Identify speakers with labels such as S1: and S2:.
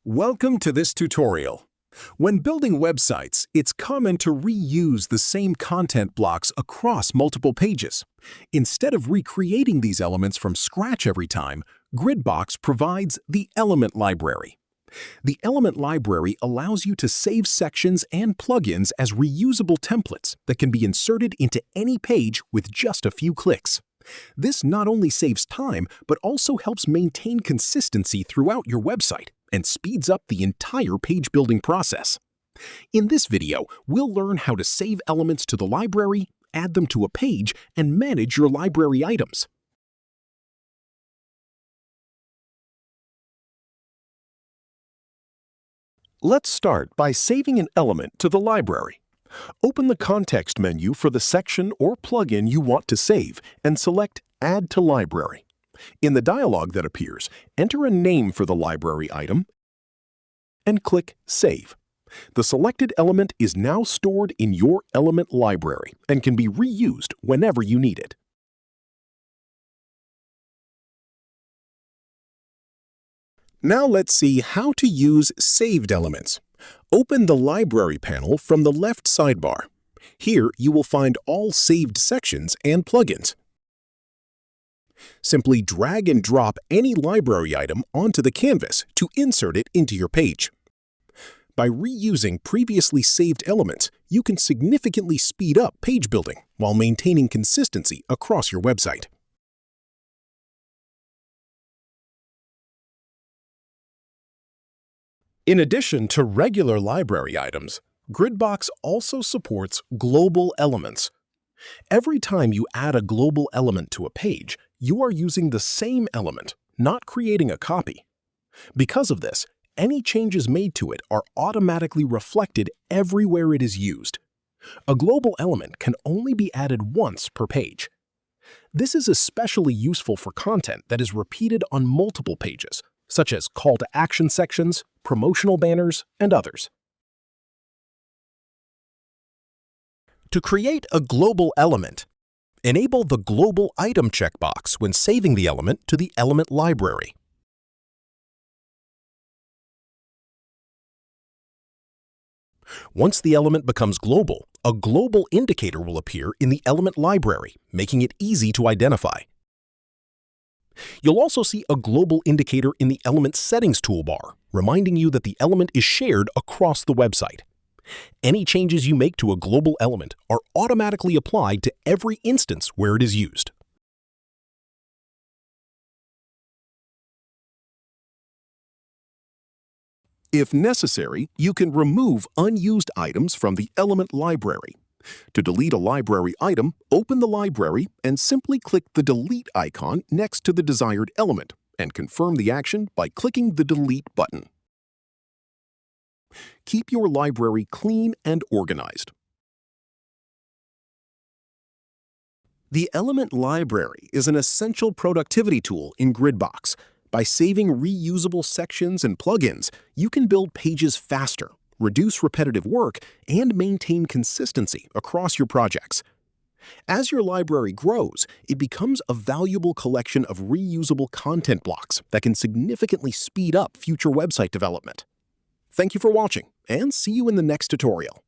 S1: Welcome to this tutorial. When building websites, it's common to reuse the same content blocks across multiple pages. Instead of recreating these elements from scratch every time, Gridbox provides the element library. The element library allows you to save sections and plugins as reusable templates that can be inserted into any page with just a few clicks. This not only saves time, but also helps maintain consistency throughout your website and speeds up the entire page-building process. In this video, we'll learn how to save elements to the library, add them to a page, and manage your library items. Let's start by saving an element to the library. Open the context menu for the section or plugin you want to save and select Add to Library. In the dialog that appears, enter a name for the library item and click Save. The selected element is now stored in your element library and can be reused whenever you need it. Now let's see how to use saved elements. Open the Library panel from the left sidebar. Here you will find all saved sections and plugins. Simply drag and drop any library item onto the canvas to insert it into your page. By reusing previously saved elements, you can significantly speed up page building while maintaining consistency across your website. In addition to regular library items, Gridbox also supports global elements. Every time you add a global element to a page, you are using the same element, not creating a copy. Because of this, any changes made to it are automatically reflected everywhere it is used. A global element can only be added once per page. This is especially useful for content that is repeated on multiple pages, such as call to action sections, promotional banners, and others. To create a global element, enable the Global Item checkbox when saving the element to the element library. Once the element becomes global, a global indicator will appear in the element library, making it easy to identify. You'll also see a global indicator in the Element Settings toolbar, reminding you that the element is shared across the website. Any changes you make to a global element are automatically applied to every instance where it is used. If necessary, you can remove unused items from the element library. To delete a library item, open the library and simply click the Delete icon next to the desired element and confirm the action by clicking the Delete button. Keep your library clean and organized. The element library is an essential productivity tool in Gridbox. By saving reusable sections and plugins, you can build pages faster, reduce repetitive work, and maintain consistency across your projects. As your library grows, it becomes a valuable collection of reusable content blocks that can significantly speed up future website development. Thank you for watching, and see you in the next tutorial.